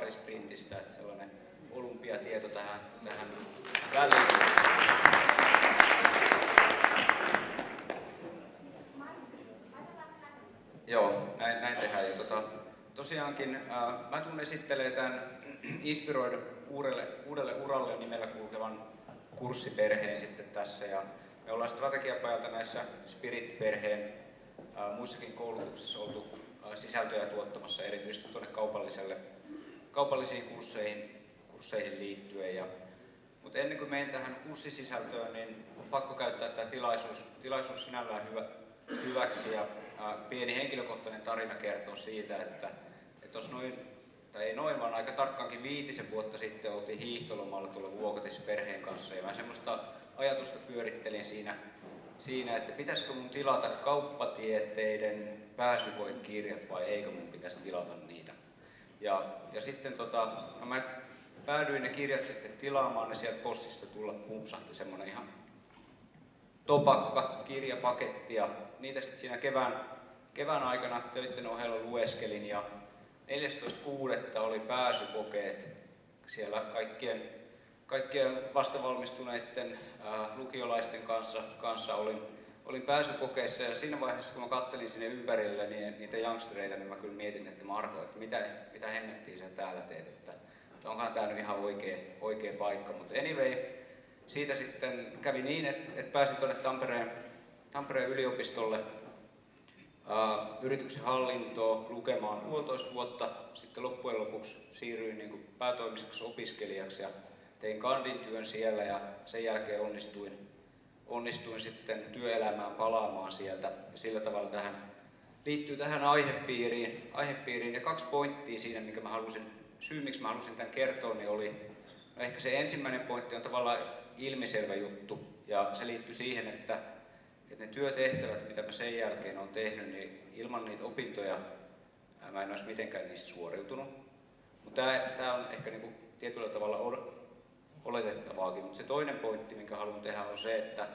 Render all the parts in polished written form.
parisprintistä, että sellainen olympiatieto tähän väliin. Joo, näin tehdään. Ja tosiaankin mä tulen esittelemään tämän Inspiroidu uudelle uralle nimellä kulkevan kurssiperheen sitten tässä. Ja me ollaan strategiapajalta näissä Spirit-perheen muissakin koulutuksissa oltu sisältöjä tuottamassa erityisesti tuonne kaupallisiin kursseihin liittyen. Mutta ennen kuin menen tähän kurssisisältöön, niin on pakko käyttää tämä tilaisuus sinällään hyväksi. Ja pieni henkilökohtainen tarina kertoo siitä, että tuossa vaan aika tarkkaankin 5 vuotta sitten oltiin hiihtolomalla tuolla Vuokatissa perheen kanssa. Ja mä semmoista ajatusta pyörittelin siinä, että pitäisikö mun tilata kauppatieteiden pääsykoekirjat vai eikö mun pitäisi tilata niitä. Ja sitten mä päädyin ne kirjat sitten tilaamaan, ne sieltä postista tulla pumpsahti semmonen ihan topakka kirjapaketti, ja niitä sitten siinä kevään aikana töitten ohella lueskelin, ja 14.6. oli pääsykokeet siellä kaikkien vastavalmistuneiden lukiolaisten kanssa olin pääsykokeissa, ja siinä vaiheessa kun mä kattelin sinne ympärille niitä youngstereita, niin mä kyllä mietin, että Marko, että mitä hemmettiä sä täällä teet, että onkohan tää nyt ihan oikea paikka. Mutta anyway, siitä sitten kävi niin, että pääsin tuonne Tampereen yliopistolle yrityksen hallintoon lukemaan 1,5 vuotta. Sitten loppujen lopuksi siirryin niin kuin päätoimiseksi opiskelijaksi ja tein kandin työn siellä, ja sen jälkeen onnistuin sitten työelämään palaamaan sieltä. Ja sillä tavalla liittyy tähän aihepiiriin. Ja 2 pointtia siinä, syy miksi mä halusin tämän kertoa, niin oli ehkä se ensimmäinen pointti on tavallaan ilmiselvä juttu. Ja se liittyy siihen, että ne työtehtävät, mitä mä sen jälkeen olen tehnyt, niin ilman niitä opintoja mä en olisi mitenkään niistä suoriutunut. Mutta tämä on ehkä niinku tietyllä tavalla oletettavaakin. Mutta se toinen pointti, minkä haluan tehdä, on se, että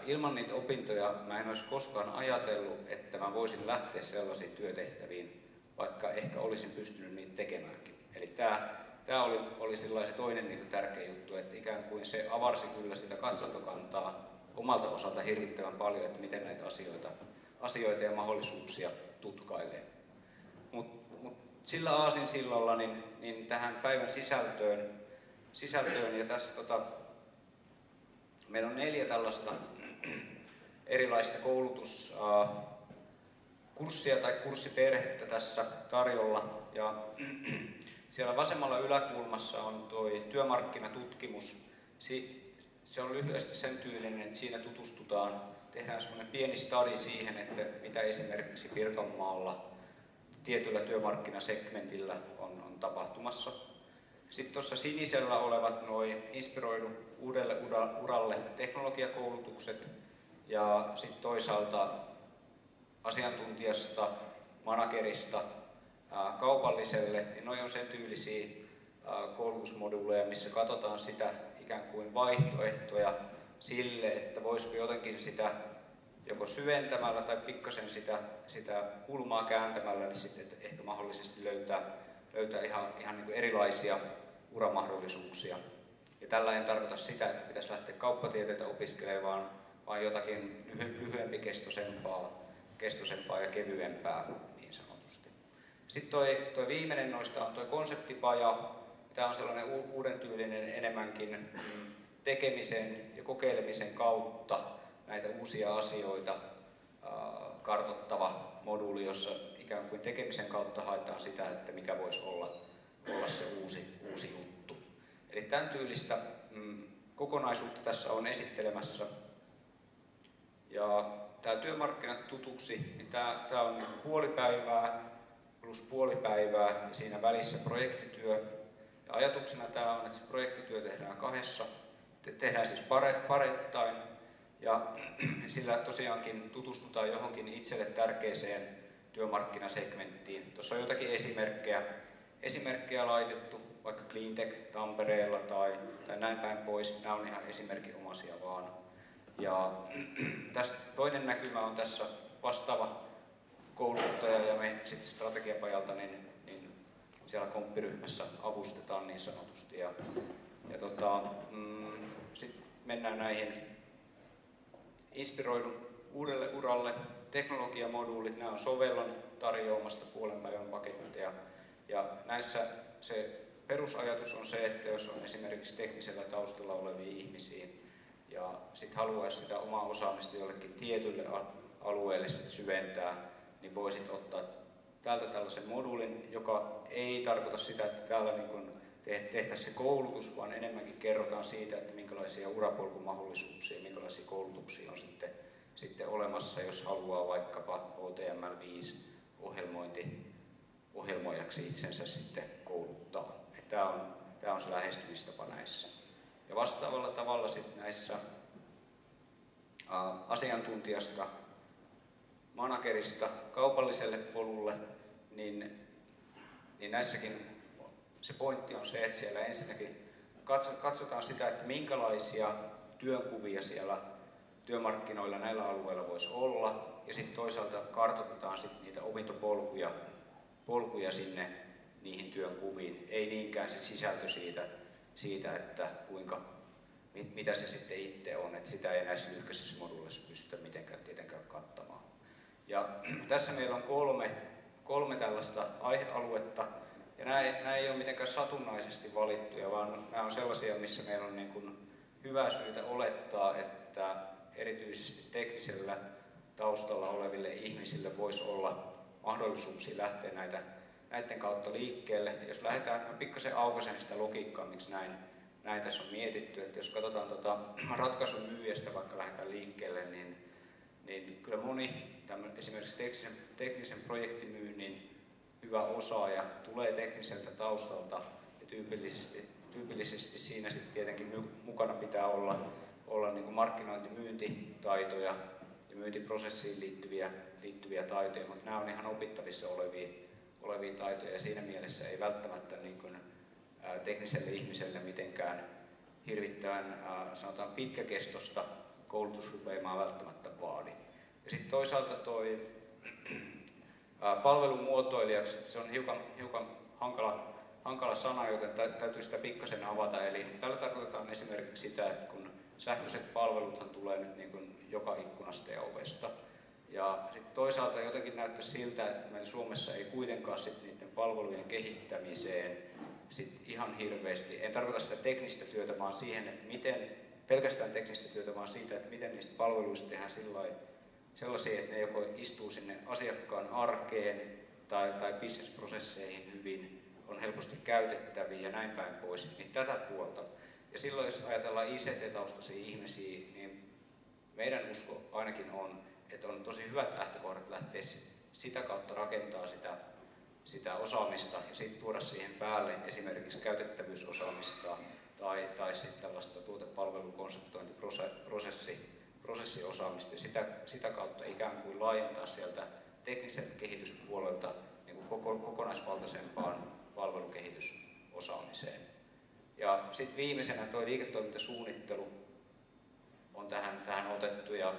ilman niitä opintoja mä en olisi koskaan ajatellut, että mä voisin lähteä sellaisiin työtehtäviin, vaikka ehkä olisin pystynyt niitä tekemäänkin. Eli tämä oli se toinen niin tärkeä juttu, että ikään kuin se avarsi kyllä sitä katsontokantaa omalta osalta hirvittävän paljon, että miten näitä asioita ja mahdollisuuksia tutkailee. Mut sillä aasinsillalla niin tähän päivän sisältöön ja tässä meillä on 4 tällaista erilaista koulutuskurssia tai kurssiperhettä tässä tarjolla. Ja siellä vasemmalla yläkulmassa on toi työmarkkinatutkimus. Se on lyhyesti sen tyylinen, että siinä tehdään semmoinen pieni study siihen, että mitä esimerkiksi Pirkanmaalla tietyllä työmarkkinasegmentillä on tapahtumassa. Sitten tuossa sinisellä olevat noi Inspiroidu uudelle uralle teknologiakoulutukset, ja sitten toisaalta asiantuntijasta, managerista kaupalliselle, niin noi on sen tyylisiä koulutusmoduuleja, missä katsotaan sitä ikään kuin vaihtoehtoja sille, että voisiko jotenkin sitä joko syventämällä tai pikkasen sitä kulmaa kääntämällä, niin sitten ehkä mahdollisesti löytää ihan niin kuin erilaisia uramahdollisuuksia. Ja tällä en tarkoita sitä, että pitäisi lähteä kauppatieteitä opiskelemaan, vaan jotakin lyhyempikestoisempaa ja kevyempää niin sanotusti. Sitten toi viimeinen noista on toi konseptipaja. Tämä on sellainen uuden tyylinen enemmänkin tekemisen ja kokeilemisen kautta näitä uusia asioita kartoittava moduuli, jossa ikään kuin tekemisen kautta haetaan sitä, että mikä voisi olla se uusi juttu. Eli tämän tyylistä kokonaisuutta tässä on esittelemässä. Ja tämä työmarkkinat tutuksi, niin tämä on puoli päivää plus puoli päivää ja siinä välissä projektityö. Ja ajatuksena tämä on, että se projektityö tehdään siis pareittain, ja sillä tosiaankin tutustutaan johonkin itselle tärkeäseen työmarkkinasegmenttiin. Tuossa on jotakin esimerkkejä laitettu, vaikka Cleantech Tampereella tai näin päin pois. Nämä on ihan esimerkinomaisia vaan. Ja tästä toinen näkymä on tässä vastaava kouluttaja ja me sitten strategiapajalta, niin siellä komppiryhmässä avustetaan niin sanotusti. Sitten mennään näihin inspiroidun uudelle uralle. Teknologiamoduulit, nämä on Sovellon tarjoamasta puolen päivän paketteja. Ja näissä se perusajatus on se, että jos on esimerkiksi teknisellä taustalla olevia ihmisiä ja sitten haluaisi sitä omaa osaamista jollekin tietylle alueelle syventää, niin voisit ottaa täältä tällaisen moduulin, joka ei tarkoita sitä, että täällä niin tehtäisiin se koulutus, vaan enemmänkin kerrotaan siitä, että minkälaisia urapolkumahdollisuuksia, minkälaisia koulutuksia on sitten olemassa, jos haluaa vaikkapa HTML5 ohjelmoijaksi itsensä sitten kouluttaa. Tämä on se lähestymistapa näissä. Ja vastaavalla tavalla sitten näissä asiantuntijasta, managerista kaupalliselle polulle, niin näissäkin se pointti on se, että siellä ensinnäkin katsotaan sitä, että minkälaisia työnkuvia siellä työmarkkinoilla näillä alueilla voisi olla, ja sitten toisaalta kartoitetaan sitten niitä opintopolkuja sinne niihin työnkuviin. Ei niinkään se sisältö siitä että mitä se sitten itse on, että sitä ei näissä lyhkäisissä moduuleissa pystytä mitenkään tietenkään kattamaan. Ja tässä meillä on kolme tällaista aihealuetta, ja nämä ei ole mitenkään satunnaisesti valittuja, vaan nämä on sellaisia, missä meillä on niin kuin hyvää syytä olettaa, että erityisesti teknisellä taustalla oleville ihmisille voisi olla mahdollisuuksia lähteä näiden kautta liikkeelle. Ja jos lähdetään pikkasen aukaisen sitä logiikkaa, miksi näin tässä on mietitty, että jos katsotaan ratkaisun myyjästä vaikka lähdetään liikkeelle, niin kyllä moni esimerkiksi teknisen projektimyynnin hyvä osaaja tulee tekniseltä taustalta ja tyypillisesti siinä sitten tietenkin mukana pitää olla niin kuin markkinointi-myyntitaitoja ja myyntiprosessiin liittyviä taitoja, mutta nämä on ihan opittavissa olevia taitoja ja siinä mielessä ei välttämättä niin kuin, tekniselle ihmiselle mitenkään hirvittävän sanotaan pitkäkestoista koulutusrupeimaa välttämättä vaadi. Ja sitten toisaalta toi palvelumuotoilijaksi, se on hiukan hankala sana, joten täytyy sitä pikkasen avata. Eli tällä tarkoitetaan esimerkiksi sitä, että kun sähköiset palveluthan tulee nyt niin kuin joka ikkunasta ja ovesta. Ja sitten toisaalta jotenkin näyttää siltä, että meillä Suomessa ei kuitenkaan sit niiden palvelujen kehittämiseen sit ihan hirveästi, en tarkoita sitä teknistä työtä, vaan siihen, että pelkästään teknistä työtä, vaan siitä, että miten niistä palveluista tehdään sellaisia, että ne joko istuu sinne asiakkaan arkeen tai bisnesprosesseihin hyvin, on helposti käytettäviä ja näin päin pois, niin tätä puolta. Ja silloin, jos ajatellaan ICT-taustaisia ihmisiä, niin meidän usko ainakin on, että on tosi hyvät lähtökohdat lähteä sitä kautta rakentaa sitä osaamista ja sitten tuoda siihen päälle esimerkiksi käytettävyysosaamista tai sitten tällaista tuotepalvelukonseptointiprosessiosaamista ja sitä kautta ikään kuin laajentaa sieltä teknisen kehityspuolelta niin kuin kokonaisvaltaisempaan palvelukehitysosaamiseen. Ja sitten viimeisenä tuo liiketoimintasuunnittelu on tähän otettu ja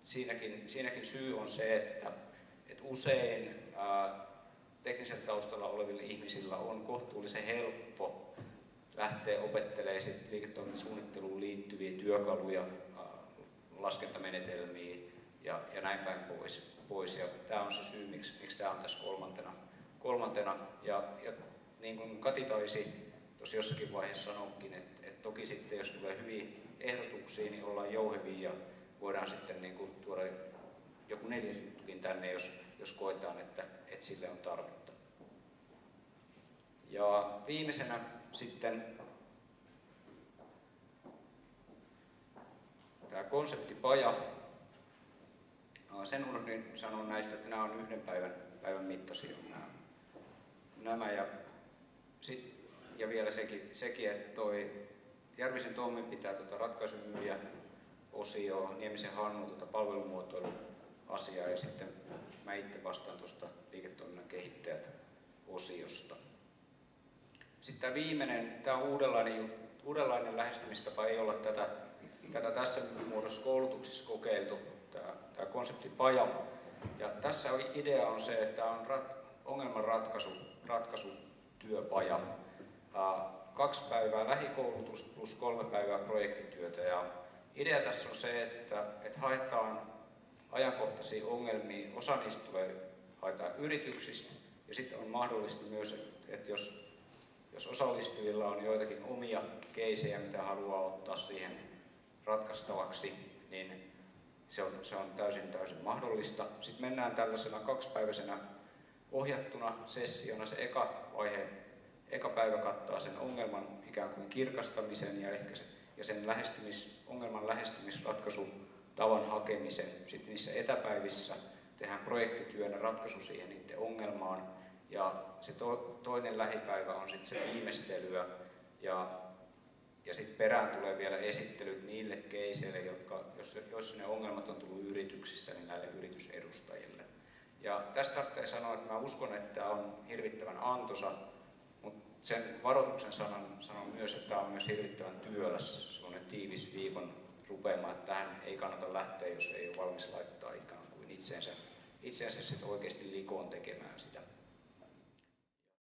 siinäkin syy on se, että usein teknisellä taustalla olevilla ihmisillä on kohtuullisen helppo lähteä opettelemaan sit liiketoimintasuunnitteluun liittyviä työkaluja, laskentamenetelmiä ja näin päin pois. Ja tämä on se syy, miksi tämä on tässä kolmantena. Ja niin kuin Kati taisi tuossa jossakin vaiheessa sanoakin, että toki sitten jos tulee hyviä ehdotuksia, niin ollaan jouhevia ja voidaan sitten niin kuin tuoda joku neljäs juttukin tänne, jos koetaan, että sille on tarvetta. Ja viimeisenä sitten tämä konseptipaja. Sen unohdin sanoa näistä, että nämä on yhden päivän mittaisia nämä. Ja vielä sekin, että toi Järvisen Tommi pitää ratkaisumyyjä osio, Niemisen Hannu palvelumuotoiluasiaa ja sitten mä itse vastaan tuosta liiketoiminnan kehittäjät osiosta. Sitten tämä viimeinen, tämä on uudenlainen lähestymistapa, ei olla tätä tässä muodossa koulutuksessa kokeiltu, tämä konseptipaja. Ja tässä idea on se, että on ongelmanratkaisutyöpaja. 2 päivää lähikoulutusta plus 3 päivää projektityötä. Ja idea tässä on se, että haetaan ajankohtaisia ongelmia. Osa niistä haetaan yrityksistä ja sitten on mahdollista myös, että jos osallistujilla on joitakin omia keisejä, mitä haluaa ottaa siihen ratkaistavaksi, niin se on täysin mahdollista. Sitten mennään tällaisena 2-päiväisenä ohjattuna sessiona. Se eka päivä kattaa sen ongelman ikään kuin kirkastamisen ja sen ongelman lähestymisratkaisutavan hakemisen. Sitten niissä etäpäivissä tehdään projektityönä ratkaisu siihen itse ongelmaan. Ja se toinen lähipäivä on sitten se viimeistelyä ja sitten perään tulee vielä esittelyt niille keiseille, jos ne ongelmat on tullut yrityksistä, niin näille yritysedustajille. Ja tästä tarvitsee sanoa, että mä uskon, että tämä on hirvittävän antoisa, mutta sen varoituksen sanon myös, että tämä on myös hirvittävän työläs, sellainen tiivis viikon rupeama, että tähän ei kannata lähteä, jos ei ole valmis laittaa ikään kuin itsensä sit oikeasti likoon tekemään sitä.